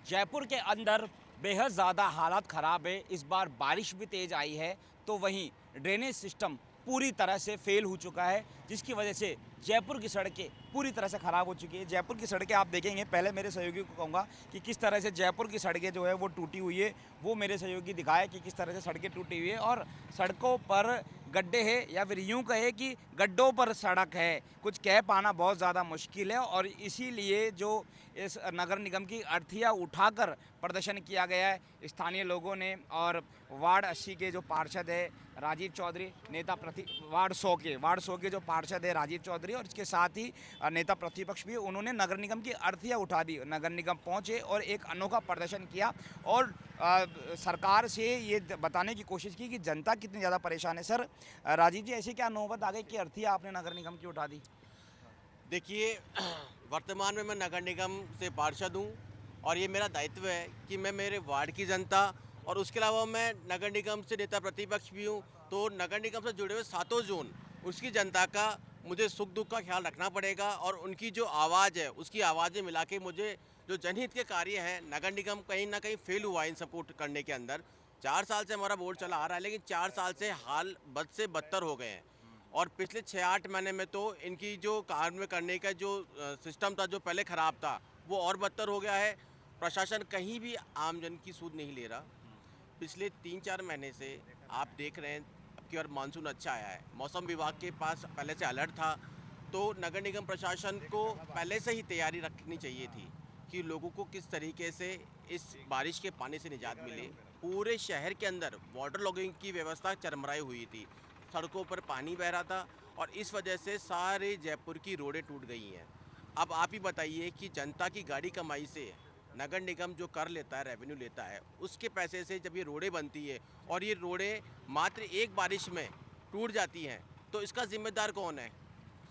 जयपुर के अंदर बेहद ज़्यादा हालात ख़राब है। इस बार बारिश भी तेज़ आई है, तो वहीं ड्रेनेज सिस्टम पूरी तरह से फ़ेल हो चुका है, जिसकी वजह से जयपुर की सड़कें पूरी तरह से ख़राब हो चुकी है। जयपुर की सड़कें आप देखेंगे, पहले मेरे सहयोगी को कहूँगा कि किस तरह से जयपुर की सड़कें जो है वो टूटी हुई है। वो मेरे सहयोगी दिखाए कि किस तरह से सड़कें टूटी हुई है और सड़कों पर गड्ढे हैं, या फिर यूँ कहें कि गड्ढों पर सड़क है। कुछ कह पाना बहुत ज़्यादा मुश्किल है और इसीलिए जो इस नगर निगम की अर्थियाँ उठाकर प्रदर्शन किया गया है स्थानीय लोगों ने। और वार्ड 80 के जो पार्षद है राजीव चौधरी, वार्ड 100 के जो पार्षद है राजीव चौधरी, और इसके साथ ही नेता प्रतिपक्ष भी, उन्होंने नगर निगम की अर्थियाँ उठा दी। नगर निगम पहुँचे और एक अनोखा प्रदर्शन किया और सरकार से ये बताने की कोशिश की कि जनता कितनी ज़्यादा परेशान है। सर, राजीव जी, ऐसे क्या नौबत आ गई कि अर्थियाँ आपने नगर निगम की उठा दी? देखिए, वर्तमान में मैं नगर निगम से पार्षद हूँ और ये मेरा दायित्व है कि मैं मेरे वार्ड की जनता और उसके अलावा मैं नगर निगम से नेता प्रतिपक्ष भी हूँ। तो नगर निगम से जुड़े हुए सातों जोन, उसकी जनता का मुझे सुख दुख का ख्याल रखना पड़ेगा और उनकी जो आवाज़ है उसकी आवाज़ें मिला के मुझे जो जनहित के कार्य हैं, नगर निगम कहीं ना कहीं फेल हुआ इन सपोर्ट करने के अंदर। 4 साल से हमारा बोर्ड चला आ रहा है, लेकिन 4 साल से हाल बद से बदतर हो गए हैं। और पिछले 6-8 महीने में तो इनकी जो कार्य करने का जो सिस्टम था, जो पहले ख़राब था, वो और बदतर हो गया है। प्रशासन कहीं भी आमजन की सुध नहीं ले रहा। पिछले 3-4 महीने से आप देख रहे हैं, अब की बार मानसून अच्छा आया है। मौसम विभाग के पास पहले से अलर्ट था, तो नगर निगम प्रशासन को पहले से ही तैयारी रखनी चाहिए थी कि लोगों को किस तरीके से इस बारिश के पानी से निजात मिले। पूरे शहर के अंदर वाटर लॉगिंग की व्यवस्था चरमराई हुई थी, सड़कों पर पानी बह रहा था और इस वजह से सारे जयपुर की रोडें टूट गई हैं। अब आप ही बताइए कि जनता की गाड़ी कमाई से नगर निगम जो कर लेता है, रेवेन्यू लेता है, उसके पैसे से जब ये रोडें बनती है और ये रोडें मात्र एक बारिश में टूट जाती हैं, तो इसका जिम्मेदार कौन है?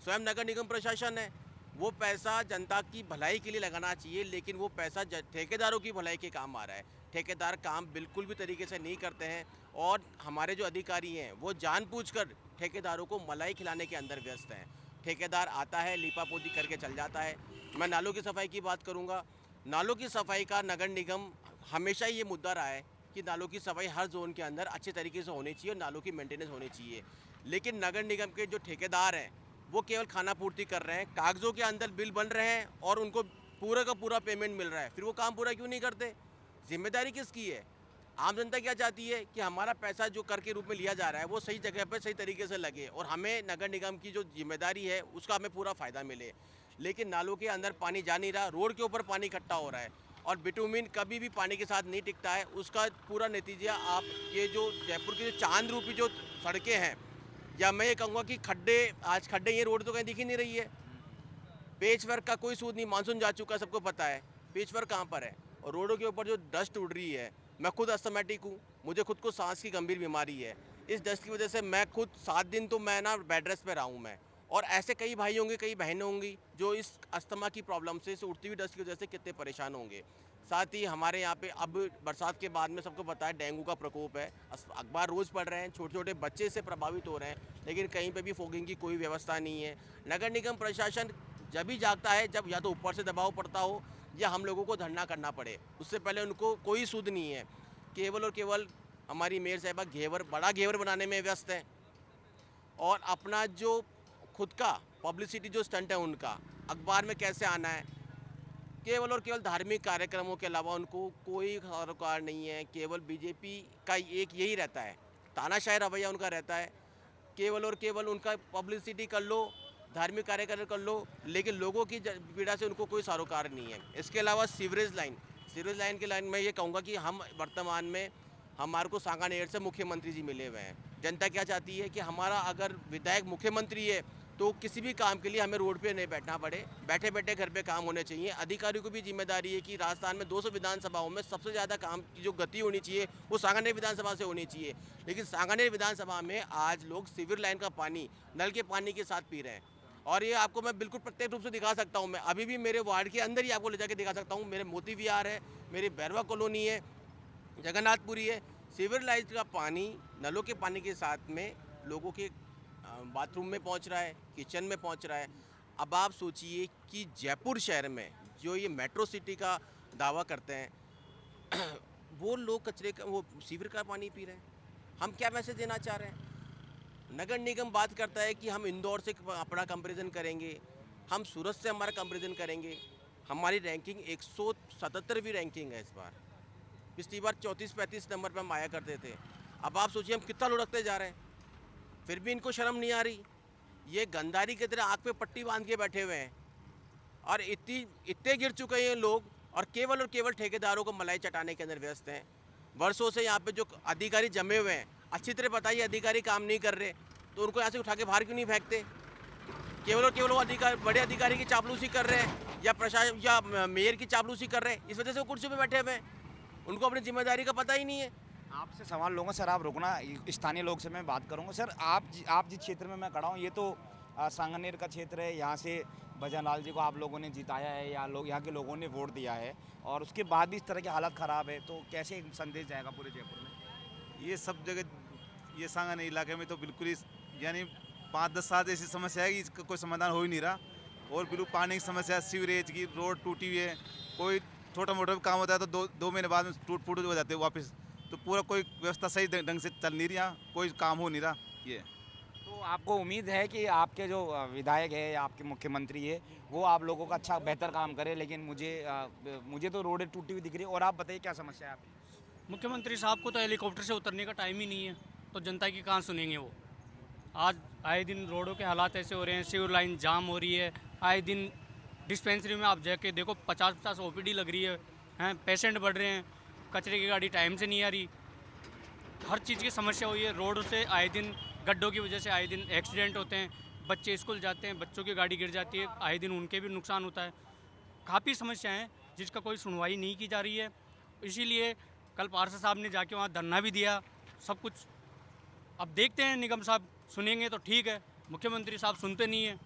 स्वयं नगर निगम प्रशासन है। वो पैसा जनता की भलाई के लिए लगाना चाहिए, लेकिन वो पैसा ठेकेदारों की भलाई के काम आ रहा है। ठेकेदार काम बिल्कुल भी तरीके से नहीं करते हैं और हमारे जो अधिकारी हैं वो जानबूझकर ठेकेदारों को मलाई खिलाने के अंदर व्यस्त हैं। ठेकेदार आता है, लीपापोती करके चल जाता है। मैं नालों की सफाई की बात करूँगा। नालों की सफाई का नगर निगम हमेशा ये मुद्दा रहा है कि नालों की सफाई हर जोन के अंदर अच्छे तरीके से होनी चाहिए और नालों की मेंटेनेंस होनी चाहिए। लेकिन नगर निगम के जो ठेकेदार हैं वो केवल खाना पूर्ति कर रहे हैं, कागज़ों के अंदर बिल बन रहे हैं और उनको पूरा का पूरा पेमेंट मिल रहा है। फिर वो काम पूरा क्यों नहीं करते? ज़िम्मेदारी किसकी है? आम जनता क्या चाहती है कि हमारा पैसा जो कर के रूप में लिया जा रहा है वो सही जगह पे सही तरीके से लगे और हमें नगर निगम की जो ज़िम्मेदारी है उसका हमें पूरा फ़ायदा मिले। लेकिन नालों के अंदर पानी जा नहीं रहा, रोड के ऊपर पानी इकट्ठा हो रहा है और बिटुमिन कभी भी पानी के साथ नहीं टिकता है। उसका पूरा नतीजा आप ये जो जयपुर की जो चाँद रूपी जो सड़कें हैं, या मैं ये कहूँगा कि खड्डे, आज खड्डे, ये रोड तो कहीं दिख ही नहीं रही है। पेच वर्क का कोई सूद नहीं, मानसून जा चुका है, सबको पता है। पेच वर्क कहाँ पर है? और रोडों के ऊपर जो डस्ट उड़ रही है, मैं खुद अस्थमैटिक हूँ, मुझे खुद को सांस की गंभीर बीमारी है। इस डस्ट की वजह से मैं खुद 7 दिन तो मैं ना बेड रेस्ट पे रहा हूँ मैं। और ऐसे कई भाई होंगे, कई बहनें होंगी जो इस अस्थमा की प्रॉब्लम से, इस उड़ती हुई डस्ट की वजह से कितने परेशान होंगे। साथ ही हमारे यहाँ पे अब बरसात के बाद में सबको पता है डेंगू का प्रकोप है। अखबार रोज़ पढ़ रहे हैं, छोटे छोटे बच्चे इससे प्रभावित हो रहे हैं, लेकिन कहीं पे भी फॉगिंग की कोई व्यवस्था नहीं है। नगर निगम प्रशासन जब भी जागता है जब या तो ऊपर से दबाव पड़ता हो या हम लोगों को धरना करना पड़े। उससे पहले उनको कोई सुध नहीं है। केवल और केवल हमारी मेयर साहिबा बड़ा घेवर बनाने में व्यस्त हैं और अपना जो खुद का पब्लिसिटी जो स्टंट है उनका, अखबार में कैसे आना है, केवल और केवल धार्मिक कार्यक्रमों के अलावा उनको कोई सरोकार नहीं है। केवल बीजेपी का एक यही रहता है, तानाशाही रवैया उनका रहता है। केवल और केवल उनका पब्लिसिटी कर लो, धार्मिक कार्यक्रम कर लो, लेकिन लोगों की पीड़ा से उनको कोई सरोकार नहीं है। इसके अलावा सीवरेज लाइन की लाइन में ये कहूँगा कि हम वर्तमान में हमारे को सांगानेर से मुख्यमंत्री जी मिले हुए हैं। जनता क्या चाहती है कि हमारा अगर विधायक मुख्यमंत्री है तो किसी भी काम के लिए हमें रोड पे नहीं बैठना पड़े, बैठे बैठे घर पे काम होने चाहिए। अधिकारियों को भी जिम्मेदारी है कि राजस्थान में 200 विधानसभाओं में सबसे ज़्यादा काम की जो गति होनी चाहिए वो सांगानेर विधानसभा से होनी चाहिए। लेकिन सांगानेर विधानसभा में आज लोग सीवर लाइन का पानी नल के पानी के साथ पी रहे हैं और ये आपको मैं बिल्कुल प्रत्यक्ष रूप से दिखा सकता हूँ। मैं अभी भी मेरे वार्ड के अंदर ही आपको ले जाके दिखा सकता हूँ। मेरे मोती विहार है, मेरी भैरवा कॉलोनी है, जगन्नाथपुरी है। सीवर लाइन का पानी नलों के पानी के साथ में लोगों के बाथरूम में पहुंच रहा है, किचन में पहुंच रहा है। अब आप सोचिए कि जयपुर शहर में जो ये मेट्रो सिटी का दावा करते हैं, वो लोग कचरे का वो सीवर का पानी पी रहे हैं। हम क्या मैसेज देना चाह रहे हैं? नगर निगम बात करता है कि हम इंदौर से अपना कंपैरिजन करेंगे, हम सूरत से हमारा कंपैरिजन करेंगे। हमारी रैंकिंग 177वीं रैंकिंग है इस बार। पिछली बार 34-35 नंबर पर हम आया करते थे। अब आप सोचिए हम कितना लुढ़कते जा रहे हैं, फिर भी इनको शर्म नहीं आ रही। ये गंदारी की तरह आँख पे पट्टी बांध के बैठे हुए हैं और इतने गिर चुके हैं लोग और केवल ठेकेदारों को मलाई चटाने के अंदर व्यस्त हैं। वर्षों से यहाँ पे जो अधिकारी जमे हुए हैं, अच्छी तरह बताइए अधिकारी काम नहीं कर रहे तो उनको यहाँ से उठा के बाहर क्यों नहीं फेंकते? केवल और केवल वो अधिकारी बड़े अधिकारी की चापलूसी कर रहे हैं या प्रशासन या मेयर की चापलूसी कर रहे हैं, इस वजह से वो कुर्सी पे बैठे हुए हैं। उनको अपनी जिम्मेदारी का पता ही नहीं है। आपसे सवाल लूँगा सर, आप रुकना, स्थानीय लोग से मैं बात करूँगा। सर आप जिस क्षेत्र में मैं खड़ा हूँ ये तो सांगानेर का क्षेत्र है, यहाँ से भजन लाल जी को आप लोगों ने जिताया है या यहाँ के लोगों ने वोट दिया है और उसके बाद भी इस तरह की हालत ख़राब है, तो कैसे एक संदेश जाएगा पूरे जयपुर में? ये सब जगह ये सांगानेर इलाके में तो बिल्कुल ही यानी 5-10 साल ऐसी समस्या है कि इसका कोई समाधान हो ही नहीं रहा। और बिल्कुल पानी की समस्या, सीवरेज की, रोड टूटी हुई है, कोई छोटा मोटा भी काम होता है तो 2 महीने बाद में टूट फूट हो जाते हैं वापस। तो पूरा कोई व्यवस्था सही ढंग से चल नहीं रही, यहाँ कोई काम हो नहीं रहा। ये तो आपको उम्मीद है कि आपके जो विधायक है या आपके मुख्यमंत्री है वो आप लोगों का अच्छा बेहतर काम करे, लेकिन मुझे तो रोडें टूटी हुई दिख रही है। और आप बताइए क्या समस्या है आपकी? मुख्यमंत्री साहब को तो हेलीकॉप्टर से उतरने का टाइम ही नहीं है, तो जनता की कहाँ सुनेंगे वो। आज आए दिन रोडों के हालात ऐसे हो रहे हैं, सीवर लाइन जाम हो रही है, आए दिन डिस्पेंसरी में आप जाके देखो 50-50 ओपीडी लग रही है, पेशेंट बढ़ रहे हैं, कचरे की गाड़ी टाइम से नहीं आ रही, हर चीज़ की समस्या हुई है। रोड से आए दिन गड्ढों की वजह से आए दिन एक्सीडेंट होते हैं, बच्चे स्कूल जाते हैं, बच्चों की गाड़ी गिर जाती है, आए दिन उनके भी नुकसान होता है। काफ़ी समस्याएं हैं जिसका कोई सुनवाई नहीं की जा रही है। इसीलिए कल पार्षद साहब ने जाके वहाँ धरना भी दिया, सब कुछ। अब देखते हैं निगम साहब सुनेंगे तो ठीक है, मुख्यमंत्री साहब सुनते नहीं हैं।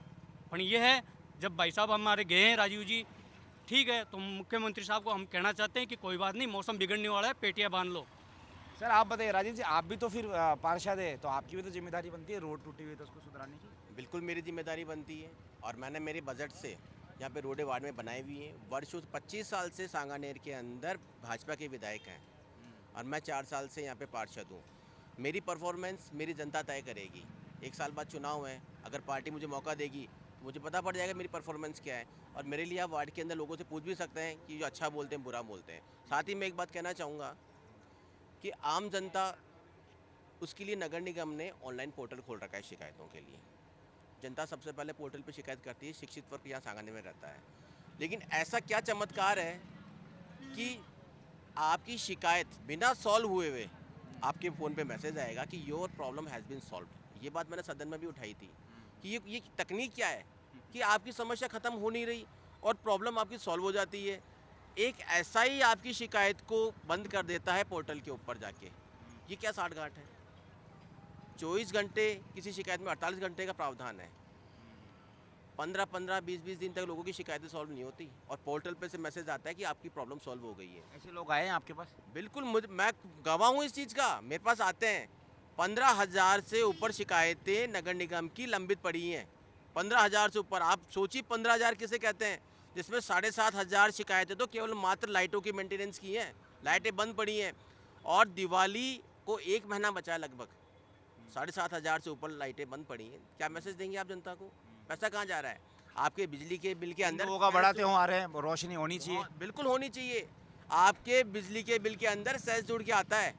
पर ये है जब भाई साहब हमारे गए हैं राजीव जी, ठीक है, तो मुख्यमंत्री साहब को हम कहना चाहते हैं कि कोई बात नहीं, मौसम बिगड़ने वाला है, पेटियाँ बांध लो। सर आप बताइए राजीव जी, आप भी तो फिर पार्षद है तो आपकी भी तो जिम्मेदारी बनती है, रोड टूटी हुई है तो उसको सुधारने की। बिल्कुल मेरी जिम्मेदारी बनती है और मैंने मेरे बजट से यहाँ पे रोडें वार्ड में बनाई हुई हैं। वर्षों 25 साल से सांगानेर के अंदर भाजपा के विधायक हैं और मैं 4 साल से यहाँ पे पार्षद हूँ। मेरी परफॉर्मेंस मेरी जनता तय करेगी। 1 साल बाद चुनाव है, अगर पार्टी मुझे मौका देगी तो मुझे पता पड़ जाएगा मेरी परफॉर्मेंस क्या है। और मेरे लिए आप वार्ड के अंदर लोगों से पूछ भी सकते हैं कि जो अच्छा बोलते हैं बुरा बोलते हैं। साथ ही मैं एक बात कहना चाहूँगा कि आम जनता, उसके लिए नगर निगम ने ऑनलाइन पोर्टल खोल रखा है शिकायतों के लिए। जनता सबसे पहले पोर्टल पे शिकायत करती है, शिक्षित वर्ग यहाँ सांगानेर में रहता है। लेकिन ऐसा क्या चमत्कार है कि आपकी शिकायत बिना सॉल्व हुए आपके फ़ोन पे मैसेज आएगा कि your problem has been solved. ये बात मैंने सदन में भी उठाई थी कि ये तकनीक क्या है कि आपकी समस्या ख़त्म हो नहीं रही और प्रॉब्लम आपकी सॉल्व हो जाती है। एक ऐसा ही आपकी शिकायत को बंद कर देता है पोर्टल के ऊपर जाके। ये क्या साठगांठ है? 24 घंटे किसी शिकायत में 48 घंटे का प्रावधान है। 15-15, 20-20 दिन तक लोगों की शिकायतें सॉल्व नहीं होती और पोर्टल पे से मैसेज आता है कि आपकी प्रॉब्लम सॉल्व हो गई है। ऐसे लोग आए हैं आपके पास? बिल्कुल, मैं गवाह हूँ इस चीज़ का। मेरे पास आते हैं 15,000 से ऊपर शिकायतें नगर निगम की लंबित पड़ी हैं। 15,000 से ऊपर। आप सोचिए 15,000 किसे कहते हैं, जिसमें 7,500 शिकायतें तो केवल मात्र लाइटों की मेंटेनेंस की हैं। लाइटें बंद पड़ी हैं और दिवाली को 1 महीना बचा है लगभग। 7,500 से ऊपर लाइटें बंद पड़ी हैं। क्या मैसेज देंगे आप जनता को? पैसा कहाँ जा रहा है? आपके बिजली के बिल के अंदर लोगों का बड़ा त्योहार है, रोशनी होनी चाहिए। बिल्कुल होनी चाहिए। आपके बिजली के बिल के अंदर सेस जुड़ के आता है,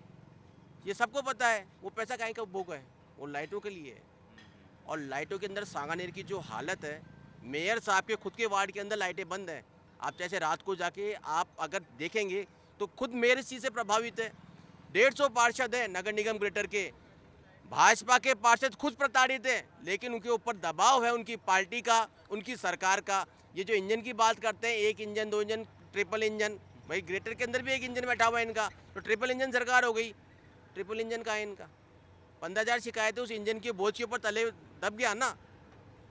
ये सबको पता है। वो पैसा काहे का उपभोग है? वो लाइटों के लिए है। और लाइटों के अंदर सांगानेर की जो हालत है, मेयर साहब के खुद के वार्ड के अंदर लाइटें बंद हैं। आप जैसे रात को जाके आप अगर देखेंगे तो खुद मेयर इस चीज़ से प्रभावित है। 150 पार्षद हैं नगर निगम ग्रेटर के, भाजपा के पार्षद खुद प्रताड़ित हैं, लेकिन उनके ऊपर दबाव है उनकी पार्टी का, उनकी सरकार का। ये जो इंजन की बात करते हैं, 1 इंजन 2 इंजन, ट्रिपल इंजन, भाई ग्रेटर के अंदर भी 1 इंजन बैठा हुआ है इनका, तो ट्रिपल इंजन सरकार हो गई। ट्रिपल इंजन का है इनका। 15,000 शिकायतें उस इंजन के बोझ के ऊपर तले दब गया ना।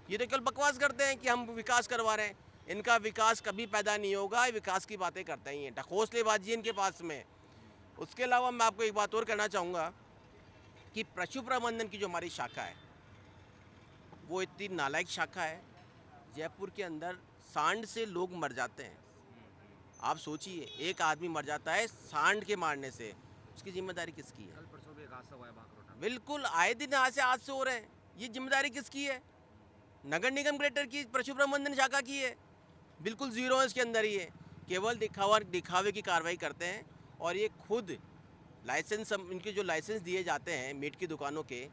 ये तो केवल बकवास करते हैं कि हम विकास करवा रहे हैं। इनका विकास कभी पैदा नहीं होगा, ये विकास की बातें करते ही हैं, ढकोसलेबाजी इनके पास में। उसके अलावा मैं आपको एक बात और कहना चाहूँगा कि पशु प्रबंधन की जो हमारी शाखा है वो इतनी नालायक शाखा है। जयपुर के अंदर सांड से लोग मर जाते हैं। आप सोचिए, एक आदमी मर जाता है सांड के मारने से, उसकी जिम्मेदारी किसकी है? कल परसों भी एक हादसा हुआ है बागरोटा में। बिल्कुल, आए दिन आज से हादसे हो रहे हैं। ये जिम्मेदारी किसकी है? नगर निगम ग्रेटर की, पशु प्रबंधन शाखा की है। बिल्कुल जीरो है इसके अंदर ही है। केवल दिखावे की कार्रवाई करते हैं और ये खुद लाइसेंस, इनके जो लाइसेंस दिए जाते हैं मीट की दुकानों के,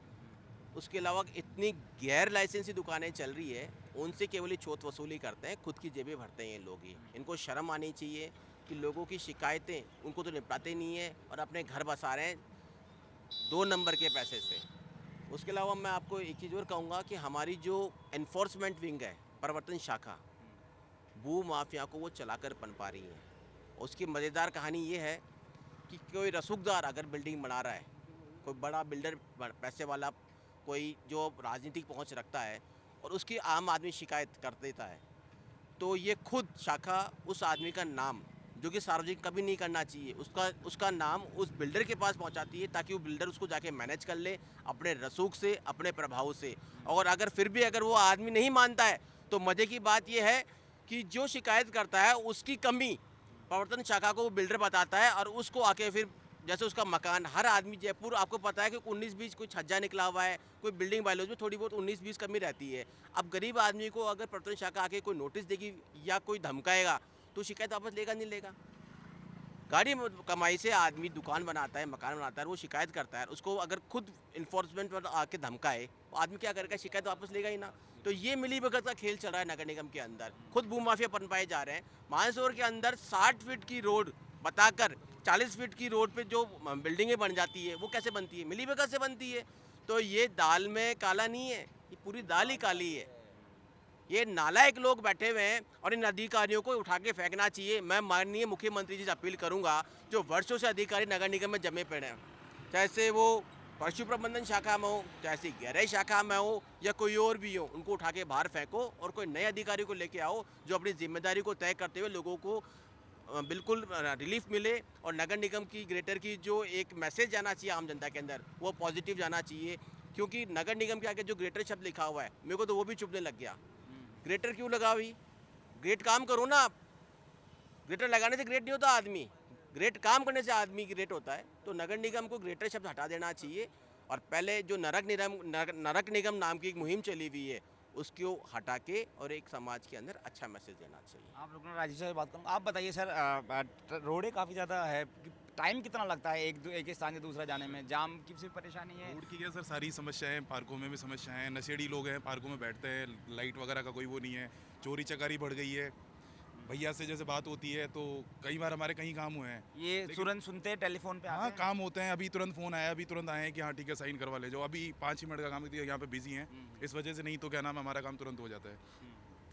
उसके अलावा इतनी गैर लाइसेंसी दुकानें चल रही है, उनसे केवल ही चोट वसूली करते हैं, खुद की जेबें भरते हैं ये लोग ही। इनको शर्म आनी चाहिए कि लोगों की शिकायतें उनको तो निपटाते नहीं है और अपने घर बसा रहे हैं 2 नंबर के पैसे से। उसके अलावा मैं आपको एक चीज़ और कहूँगा कि हमारी जो एनफोर्समेंट विंग है, प्रवर्तन शाखा, भू माफिया को वो चलाकर पनपा रही है। उसकी मज़ेदार कहानी ये है कि कोई रसूखदार अगर बिल्डिंग बना रहा है, कोई बड़ा बिल्डर, पैसे वाला, कोई जो राजनीतिक पहुंच रखता है और उसकी आम आदमी शिकायत कर देता है, तो ये खुद शाखा उस आदमी का नाम, जो कि सार्वजनिक कभी नहीं करना चाहिए, उसका नाम उस बिल्डर के पास पहुंचाती है ताकि वो बिल्डर उसको जाके मैनेज कर ले अपने रसूख से, अपने प्रभाव से। और अगर फिर भी अगर वो आदमी नहीं मानता है, तो मज़े की बात ये है कि जो शिकायत करता है उसकी कमी प्रवर्तन शाखा को वो बिल्डर बताता है और उसको आके फिर, जैसे उसका मकान, हर आदमी जयपुर आपको पता है कि 19-20 कोई छज्जा निकला हुआ है, कोई बिल्डिंग बायलॉज में थोड़ी बहुत 19-20 कमी रहती है। अब गरीब आदमी को अगर प्रवर्तन शाखा आके कोई नोटिस देगी या कोई धमकाएगा, तो शिकायत वापस लेगा नहीं लेगा? गाड़ी कमाई से आदमी दुकान बनाता है, मकान बनाता है, वो शिकायत करता है, उसको अगर खुद इन्फोर्समेंट पर आके धमकाए, तो आदमी क्या करेगा? शिकायत वापस लेगा ही ना। तो ये मिली भगत का खेल चल रहा है नगर निगम के अंदर। खुद भूमाफिया पनपाए जा रहे हैं। मानसरोवर के अंदर 60 फीट की रोड बताकर 40 फीट की रोड पे जो बिल्डिंगें बन जाती है, वो कैसे बनती है? मिली भगत से बनती है। तो ये दाल में काला नहीं है, ये पूरी दाल ही काली है। ये नालायक लोग बैठे हुए हैं और इन अधिकारियों को उठा के फेंकना चाहिए। मैं माननीय मुख्यमंत्री जी से अपील करूंगा, जो वर्षों से अधिकारी नगर निगम में जमे पड़े हैं, चाहे वो पशु प्रबंधन शाखा में हो, चाहे गैरेज शाखा में हो या कोई और भी हो, उनको उठा के बाहर फेंको और कोई नए अधिकारी को लेके आओ जो अपनी जिम्मेदारी को तय करते हुए लोगों को बिल्कुल रिलीफ मिले। और नगर निगम की ग्रेटर की जो एक मैसेज जाना चाहिए आम जनता के अंदर, वो पॉजिटिव जाना चाहिए। क्योंकि नगर निगम के आगे जो ग्रेटर शब्द लिखा हुआ है, मेरे को तो वो भी चुभने लग गया। ग्रेटर क्यों लगा हुई? ग्रेट काम करो ना आप। ग्रेटर लगाने से ग्रेट नहीं होता आदमी, ग्रेट काम करने से आदमी ग्रेट होता है। तो नगर निगम को ग्रेटर शब्द हटा देना चाहिए और पहले जो नरक निगम नाम की एक मुहिम चली हुई है, उसको हटा के और एक समाज के अंदर अच्छा मैसेज देना चाहिए। आप लोगों ने राजीव से बात करूँ, आप बताइए सर, रोडें काफ़ी ज़्यादा है, टाइम कितना लगता है एक स्थान से दूसरा जाने में? जाम की सिर्फ परेशानी है? रोड की क्या सर, सारी समस्याएं, पार्कों में भी समस्याएं हैं, नशेड़ी लोग हैं, पार्कों में बैठते हैं, लाइट वगैरह का कोई वो नहीं है, चोरी चकारी बढ़ गई है। भैया से जैसे बात होती है तो कई बार हमारे कहीं काम हुए हैं, ये तुरंत सुनते हैं, टेलीफोन पे आते हाँ हैं? काम होते हैं, अभी तुरंत फ़ोन आया, अभी तुरंत आए हैं कि हाँ ठीक है साइन करवा ले जाओ, अभी 5 ही मिनट का काम है, यहाँ पे बिजी हैं, इस वजह से, नहीं तो क्या नाम है, हमारा काम तुरंत हो जाता है।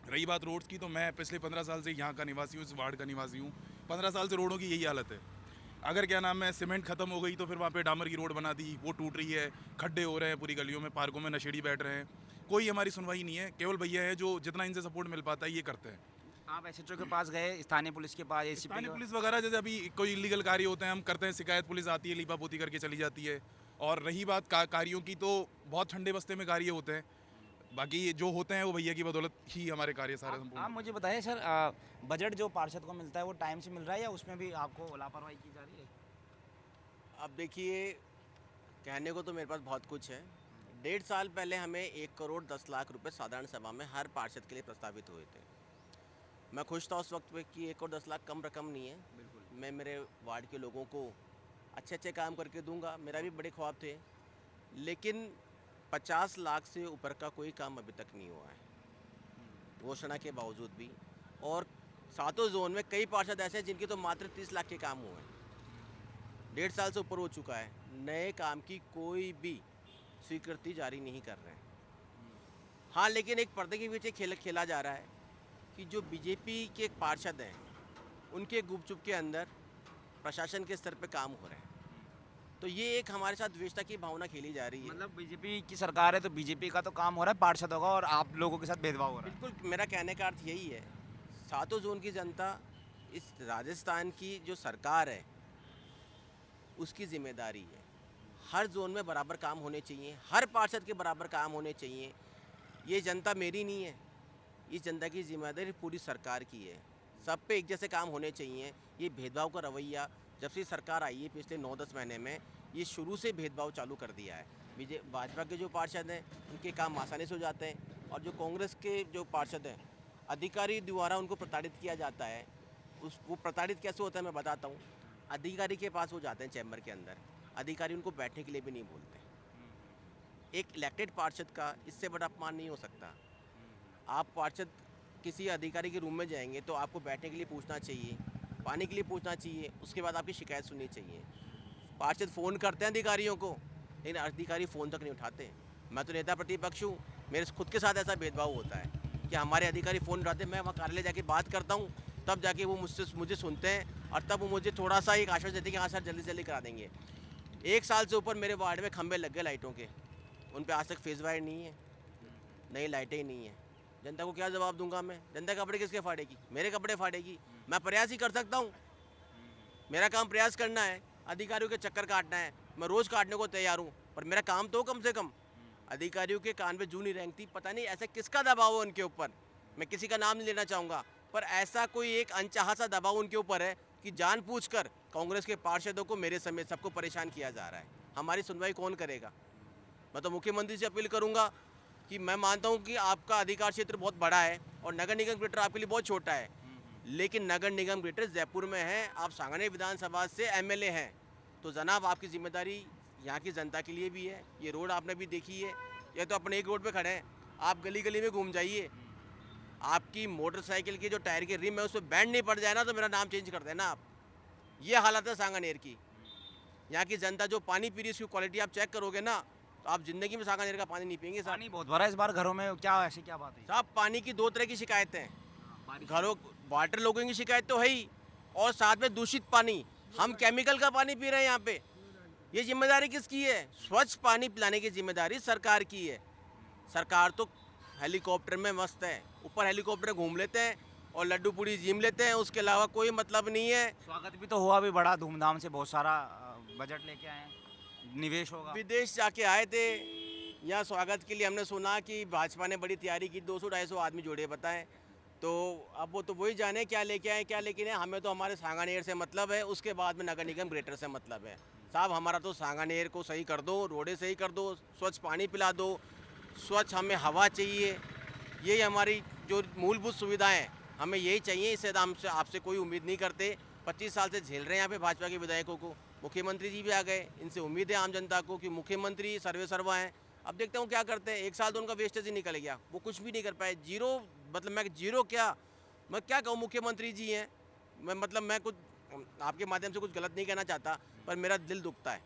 रही बात रोड्स की, तो मैं पिछले 15 साल से यहाँ का निवासी हूँ, इस वार्ड का निवासी हूँ। 15 साल से रोडों की यही हालत है। अगर क्या नाम है सीमेंट खत्म हो गई तो फिर वहाँ पे डामर की रोड बना दी, वो टूट रही है, खड्डे हो रहे हैं पूरी गलियों में, पार्कों में नशेड़ी बैठ रहे हैं, कोई हमारी सुनवाई नहीं है। केवल भैया है जो जितना इनसे सपोर्ट मिल पाता है ये करते हैं। आप एसएचओ के पास गए, स्थानीय पुलिस के पास, एसीपी स्थानीय पुलिस वगैरह, जैसे अभी कोई इलीगल कार्य होते हैं हम करते हैं, शिकायत पुलिस आती है, लीपापोती करके चली जाती है। और रही बात कार्यों की, तो बहुत ठंडे बस्ते में कार्य होते हैं, बाकी जो होते हैं वो भैया की बदौलत ही हमारे कार्य सारे संपूर्ण। आप मुझे बताइए सर, बजट जो पार्षद को मिलता है वो टाइम से मिल रहा है या उसमें भी आपको लापरवाही की जा रही है? अब देखिए, कहने को तो मेरे पास बहुत कुछ है। 1.5 साल पहले हमें 1 करोड़ 10 लाख रुपए साधारण सभा में हर पार्षद के लिए प्रस्तावित हुए थे। मैं खुश था उस वक्त पे कि 1 करोड़ 10 लाख कम रकम नहीं है। बिल्कुल, मैं मेरे वार्ड के लोगों को अच्छे काम करके दूंगा, मेरा भी बड़े ख्वाब थे। लेकिन 50 लाख से ऊपर का कोई काम अभी तक नहीं हुआ है घोषणा के बावजूद भी। और 7 जोन में कई पार्षद ऐसे हैं जिनके तो मात्र 30 लाख के काम हुए हैं। 1.5 साल से ऊपर हो चुका है, नए काम की कोई भी स्वीकृति जारी नहीं कर रहे हैं। हाँ, लेकिन एक पर्दे के पीछे खेला जा रहा है कि जो बीजेपी के पार्षद हैं उनके गुपचुप के अंदर प्रशासन के स्तर पे काम हो रहे हैं। तो ये एक हमारे साथ द्वेषता की भावना खेली जा रही है। मतलब बीजेपी की सरकार है तो बीजेपी का तो काम हो रहा है पार्षदों का, और आप लोगों के साथ भेदभाव हो रहा है। बिल्कुल, मेरा कहने का अर्थ यही है, 7 जोन की जनता, इस राजस्थान की जो सरकार है उसकी जिम्मेदारी है। हर जोन में बराबर काम होने चाहिए, हर पार्षद के बराबर काम होने चाहिए। ये जनता मेरी नहीं है, इस जनता की जिम्मेदारी पूरी सरकार की है। सब पे एक जैसे काम होने चाहिए। ये भेदभाव का रवैया जब से सरकार आई है पिछले 9-10 महीने में, ये शुरू से भेदभाव चालू कर दिया है। भाजपा के जो पार्षद हैं उनके काम आसानी से हो जाते हैं, और जो कांग्रेस के जो पार्षद हैं अधिकारी द्वारा उनको प्रताड़ित किया जाता है। वो प्रताड़ित कैसे होता है मैं बताता हूँ। अधिकारी के पास वो जाते हैं चैम्बर के अंदर, अधिकारी उनको बैठने के लिए भी नहीं बोलते। एक इलेक्टेड पार्षद का इससे बड़ा अपमान नहीं हो सकता। आप पार्षद किसी अधिकारी के रूम में जाएंगे तो आपको बैठने के लिए पूछना चाहिए, पानी के लिए पूछना चाहिए, उसके बाद आपकी शिकायत सुननी चाहिए। पार्षद फ़ोन करते हैं अधिकारियों को, लेकिन अधिकारी फ़ोन तक नहीं उठाते। मैं तो नेता प्रतिपक्ष हूँ, मेरे खुद के साथ ऐसा भेदभाव होता है कि हमारे अधिकारी फ़ोन उठाते, मैं वहाँ कार्यालय जाके बात करता हूँ, तब जाके वो मुझे सुनते हैं, और तब वो मुझे थोड़ा सा एक आश्वासन देते हैं कि हाँ सर जल्दी से जल्दी करा देंगे। 1 साल से ऊपर मेरे वार्ड में खंभे लग गए लाइटों के, उन पे आज तक फेस वायर नहीं है, नई लाइटें ही नहीं है। जनता को क्या जवाब दूंगा मैं? जनता कपड़े किसके फाड़ेगी? मेरे कपड़े फाड़ेगी। मैं प्रयास ही कर सकता हूँ, मेरा काम प्रयास करना है, अधिकारियों के चक्कर काटना है। मैं रोज़ काटने को तैयार हूँ, पर मेरा काम तो कम से कम। अधिकारियों के कान पे जू नहीं रेंगती। पता नहीं ऐसा किसका दबाव है उनके ऊपर, मैं किसी का नाम नहीं लेना चाहूँगा, पर ऐसा कोई एक अनचाहा सा दबाव उनके ऊपर है कि जानबूझकर कांग्रेस के पार्षदों को, मेरे समेत सबको परेशान किया जा रहा है। हमारी सुनवाई कौन करेगा? मैं तो मुख्यमंत्री से अपील करूँगा कि मैं मानता हूँ कि आपका अधिकार क्षेत्र बहुत बड़ा है और नगर निगम ग्रेटर आपके लिए बहुत छोटा है, लेकिन नगर निगम ग्रेटर जयपुर में है, आप सांगानेर विधानसभा से एमएलए हैं, तो जनाब आपकी जिम्मेदारी यहाँ की जनता के लिए भी है। ये रोड आपने भी देखी है, ये तो अपने एक रोड पे खड़े हैं, आप गली गली में घूम जाइए, आपकी मोटरसाइकिल के जो टायर के रिम है उस पर बैंड नहीं पड़ जाए ना तो मेरा नाम चेंज कर देना आप। ये हालत है सांगानेर की। यहाँ की जनता जो पानी पी रही है उसकी क्वालिटी आप चेक करोगे ना तो आप जिंदगी में सांगानेर का पानी नहीं पियेंगे साहब। पानी बहुत भरा इस बार घरों में, क्या ऐसी क्या बात है? साहब पानी की 2 तरह की शिकायतें हैं। घरों वाटर लोगों की शिकायत तो है ही, और साथ में दूषित पानी, हम केमिकल का पानी पी रहे हैं यहाँ पे। ये जिम्मेदारी किसकी है? स्वच्छ पानी पिलाने की जिम्मेदारी सरकार की है। सरकार तो हेलीकॉप्टर में मस्त है, ऊपर हेलीकॉप्टर घूम लेते हैं और लड्डू पूड़ी जीम लेते हैं, उसके अलावा कोई मतलब नहीं है। स्वागत भी तो हुआ भी बड़ा धूमधाम से, बहुत सारा बजट लेके आए हैं, निवेश होगा। विदेश जाके आए थे, यहाँ स्वागत के लिए हमने सुना कि भाजपा ने बड़ी तैयारी की, 200-250 आदमी जोड़े बताएं, तो अब वो तो वही जाने क्या लेके आए क्या लेके नहीं। हमें तो हमारे सांगानेर से मतलब है, उसके बाद में नगर निगम ग्रेटर से मतलब है। साहब हमारा तो सांगानेर को सही कर दो, रोडें सही कर दो, स्वच्छ पानी पिला दो, स्वच्छ हमें हवा चाहिए, यही हमारी जो मूलभूत सुविधाएं हैं हमें यही चाहिए। इससे हमसे आपसे कोई उम्मीद नहीं करते। 25 साल से झेल रहे हैं यहाँ पे भाजपा के विधायकों को, मुख्यमंत्री जी भी आ गए, इनसे उम्मीद है आम जनता को कि मुख्यमंत्री सर्वे सर्वा हैं। अब देखते हूँ क्या करते हैं। 1 साल तो उनका वेस्टेज ही निकल गया, वो कुछ भी नहीं कर पाए, जीरो। मतलब मैं जीरो क्या, मैं क्या कहूँ, मुख्यमंत्री जी हैं। मैं कुछ आपके माध्यम से कुछ गलत नहीं कहना चाहता, पर मेरा दिल दुखता है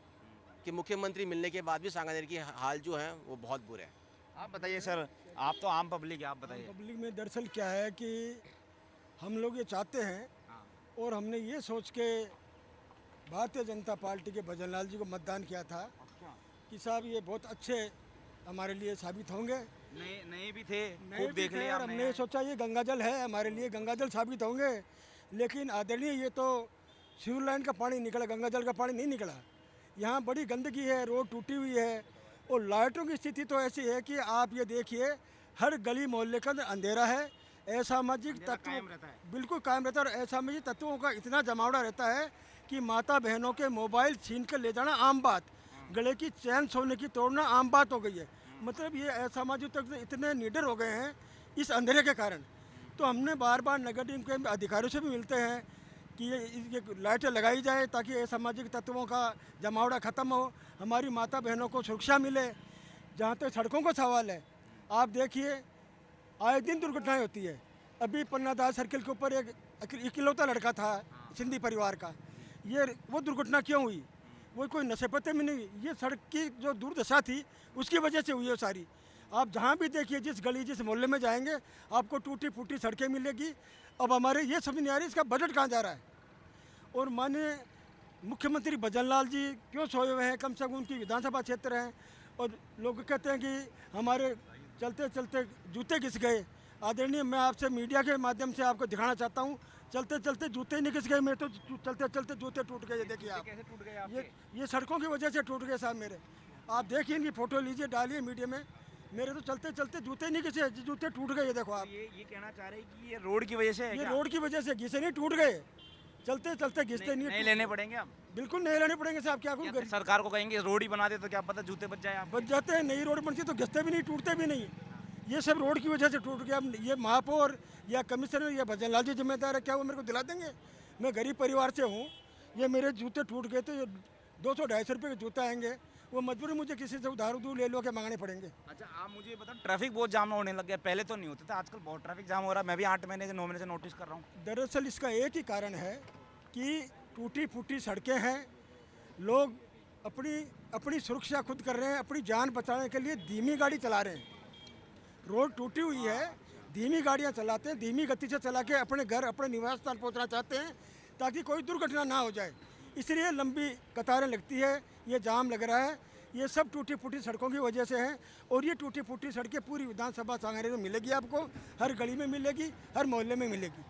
कि मुख्यमंत्री मिलने के बाद भी सांगानेर की हाल जो है वो बहुत बुरे हैं। आप बताइए सर, आप तो आम पब्लिक है, आप बताइए। पब्लिक में दरअसल क्या है कि हम लोग ये चाहते हैं, और हमने ये सोच के भारतीय जनता पार्टी के भजनलाल जी को मतदान किया था कि साहब ये बहुत अच्छे हमारे लिए साबित होंगे। नए भी थे, नए खूब भी देख थे लिया और आपने। हमने सोचा ये गंगाजल है, हमारे लिए गंगाजल साबित होंगे, लेकिन आदरणीय ये तो सीवर लाइन का पानी निकला, गंगाजल का पानी नहीं निकला। यहाँ बड़ी गंदगी है, रोड टूटी हुई है, और लाइटों की स्थिति तो ऐसी है कि आप ये देखिए हर गली मोहल्ले के अंदर अंधेरा है। असामाजिक तत्व बिल्कुल कायम रहता है, और असामाजिक तत्वों का इतना जमावड़ा रहता है कि माता बहनों के मोबाइल छीन कर ले जाना आम बात, गले की चैन सोने की तोड़ना आम बात हो गई है। मतलब ये असामाजिक तत्व इतने निडर हो गए हैं इस अंधेरे के कारण। तो हमने बार बार नगर निगम के अधिकारियों से भी मिलते हैं कि ये लाइटें लगाई जाए ताकि असामाजिक तत्वों का जमावड़ा ख़त्म हो, हमारी माता बहनों को सुरक्षा मिले। जहाँ तक सड़कों का सवाल है, आप देखिए आए दिन दुर्घटनाएं होती है। अभी पन्नादास सर्किल के ऊपर एक इकलौता लड़का था सिंधी परिवार का, वो दुर्घटना क्यों हुई? वो कोई नशे पत्ते में नहीं, ये सड़क की जो दुर्दशा थी उसकी वजह से हुई है सारी। आप जहाँ भी देखिए, जिस गली जिस मोहल्ले में जाएंगे आपको टूटी फूटी सड़कें मिलेगी। अब हमारे ये समझ नहीं आ रही इसका बजट कहाँ जा रहा है। और माननीय मुख्यमंत्री भजनलाल जी क्यों सोए हुए हैं? कम से कम उनकी विधानसभा क्षेत्र है, और लोग कहते हैं कि हमारे चलते चलते जूते घिस गए। आदरणीय, मैं आपसे मीडिया के माध्यम से आपको दिखाना चाहता हूँ, चलते चलते जूते नहीं घिस गए मेरे, तो चलते चलते जूते टूट गए। ये देखिए आप, कैसे टूट गए आपके? ये सड़कों की वजह से टूट गए साहब मेरे। आप देखिए, इनकी फ़ोटो लीजिए, डालिए मीडिया में, मेरे तो चलते चलते जूते नहीं घिसे, जूते टूट गए, ये देखो आप। ये कहना चाह रहे हैं कि ये रोड की वजह से है ये क्या? रोड की वजह से घिसे नहीं, टूट गए, चलते चलते घिसते नहीं। नहीं लेने पड़ेंगे अब? बिल्कुल नहीं लेने पड़ेंगे साहब, क्या या करूँ, सरकार को कहेंगे रोड ही बना दे तो क्या पता जूते बच जाए आप? बच जाते हैं। नई रोड बनती है तो घिसते भी नहीं, टूटते भी नहीं। ये सब रोड की वजह से टूट गया। अब ये महापौर या कमिश्नर या भजन लाल जी जिम्मेदार है, क्या वो मेरे को दिला देंगे? मैं गरीब परिवार से हूँ, ये मेरे जूते टूट गए तो ये 200-250 रुपये के जूते आएंगे, वो मजबूरी मुझे किसी से उधार ले लो के मांगने पड़ेंगे। अच्छा आप मुझे बताओ, ट्रैफिक बहुत जाम होने लग गया, पहले तो नहीं होता था, आजकल बहुत ट्रैफिक जाम हो रहा है। मैं भी 8 महीने से 9 महीने से नोटिस कर रहा हूँ। दरअसल इसका एक ही कारण है कि टूटी फूटी सड़कें हैं, लोग अपनी अपनी सुरक्षा खुद कर रहे हैं, अपनी जान बचाने के लिए धीमी गाड़ी चला रहे हैं। रोड टूटी हुई है, धीमी गाड़ियां चलाते हैं, धीमी गति से चला के अपने घर अपने निवास स्थान पहुंचना चाहते हैं ताकि कोई दुर्घटना ना हो जाए, इसलिए लंबी कतारें लगती है, ये जाम लग रहा है। ये सब टूटी फूटी सड़कों की वजह से है, और ये टूटी फूटी सड़कें पूरी विधानसभा सांगरे में मिलेगी आपको, हर गली में मिलेगी, हर मोहल्ले में मिलेगी।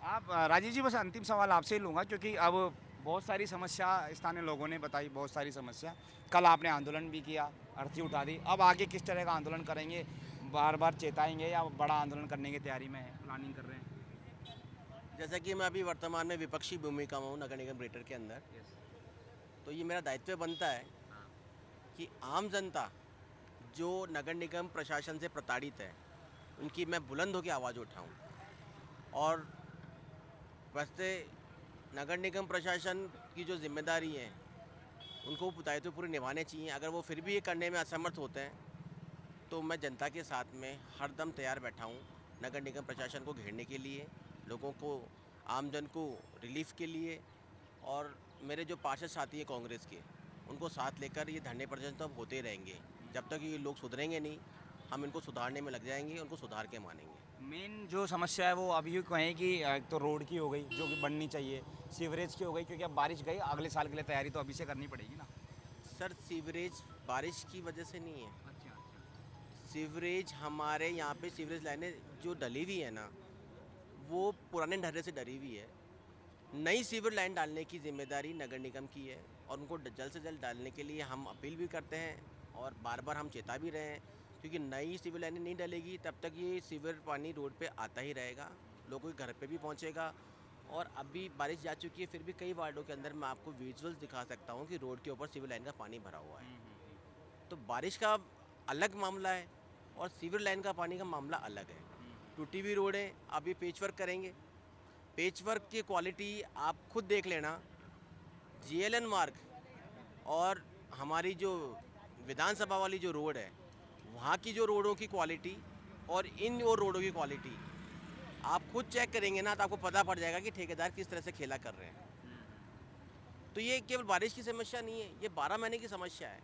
आप राजीव जी, बस अंतिम सवाल आपसे ही लूँगा, क्योंकि अब बहुत सारी समस्या स्थानीय लोगों ने बताई, बहुत सारी समस्या। कल आपने आंदोलन भी किया, अर्थी उठा दी, अब आगे किस तरह का आंदोलन करेंगे? बार बार चेताएंगे या बड़ा आंदोलन करने की तैयारी में है, प्लानिंग कर रहे हैं? जैसा कि मैं अभी वर्तमान में विपक्षी भूमिका में हूँ नगर निगम ग्रेटर के अंदर, तो ये मेरा दायित्व बनता है कि आम जनता जो नगर निगम प्रशासन से प्रताड़ित है, उनकी मैं बुलंद होकर आवाज़ उठाऊं। और वैसे नगर निगम प्रशासन की जो जिम्मेदारी है, उनको वो दायित्व पूरे निभाने चाहिए। अगर वो फिर भी ये करने में असमर्थ होते हैं तो मैं जनता के साथ में हरदम तैयार बैठा हूँ नगर निगम प्रशासन को घेरने के लिए, लोगों को, आमजन को रिलीफ के लिए। और मेरे जो पार्षद साथी हैं कांग्रेस के, उनको साथ लेकर ये धरने प्रदर्शन तो अब होते रहेंगे। जब तक ये लोग सुधरेंगे नहीं, हम इनको सुधारने में लग जाएंगे, उनको सुधार के मानेंगे। मेन जो समस्या है वो अभी कहें कि एक तो रोड की हो गई जो कि बननी चाहिए, सीवरेज की हो गई, क्योंकि अब बारिश गई, अगले साल के लिए तैयारी तो अभी से करनी पड़ेगी ना। सर सीवरेज बारिश की वजह से नहीं है, अच्छा अच्छा। सीवरेज हमारे यहाँ पे सीवरेज लाइनें जो डली हुई है ना, वो पुराने ढर्रे से डरी हुई है। नई सीवर लाइन डालने की जिम्मेदारी नगर निगम की है, और उनको जल्द से जल्द डालने के लिए हम अपील भी करते हैं और बार बार हम चेता भी रहे हैं, क्योंकि नई सीवर लाइनें नहीं डलेगी तब तक ये सीवर पानी रोड पे आता ही रहेगा, लोगों के घर पे भी पहुंचेगा। और अभी बारिश जा चुकी है, फिर भी कई वार्डों के अंदर मैं आपको विजुअल्स दिखा सकता हूँ कि रोड के ऊपर सीवर लाइन का पानी भरा हुआ है। तो बारिश का अलग मामला है और सीवर लाइन का पानी का मामला अलग है। टूटी हुई रोड है, अब ये पेचवर्क करेंगे, पेचवर्क की क्वालिटी आप खुद देख लेना। GLN मार्ग और हमारी जो विधानसभा वाली जो रोड है, वहाँ की जो रोडों की क्वालिटी और इन और रोडों की क्वालिटी आप खुद चेक करेंगे ना, तो आपको पता पड़ जाएगा कि ठेकेदार किस तरह से खेला कर रहे हैं। तो ये केवल बारिश की समस्या नहीं है, ये 12 महीने की समस्या है।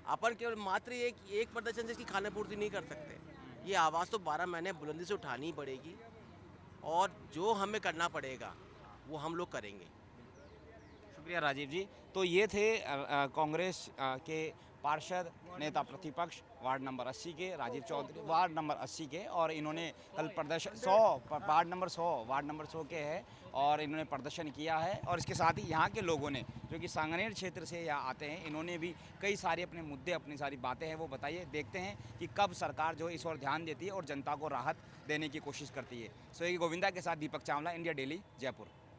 अपन केवल मात्र एक प्रदर्शन से इसकी खाना पूर्ति नहीं कर सकते, ये आवाज़ तो 12 महीने बुलंदी से उठानी ही पड़ेगी, और जो हमें करना पड़ेगा वो हम लोग करेंगे। शुक्रिया राजीव जी। तो ये थे कांग्रेस के पार्षद नेता प्रतिपक्ष वार्ड नंबर 80 के राजीव चौधरी, वार्ड नंबर 80 के, और इन्होंने कल प्रदर्शन वार्ड नंबर 100 के है, और इन्होंने प्रदर्शन किया है। और इसके साथ ही यहाँ के लोगों ने, जो कि सांगनेर क्षेत्र से यहाँ आते हैं, इन्होंने भी कई सारे अपने मुद्दे, अपनी सारी बातें हैं वो बताइए। देखते हैं कि कब सरकार जो है इस ओर ध्यान देती है और जनता को राहत देने की कोशिश करती है। सोएगी गोविंदा के साथ दीपक चावला, इंडिया डेली, जयपुर।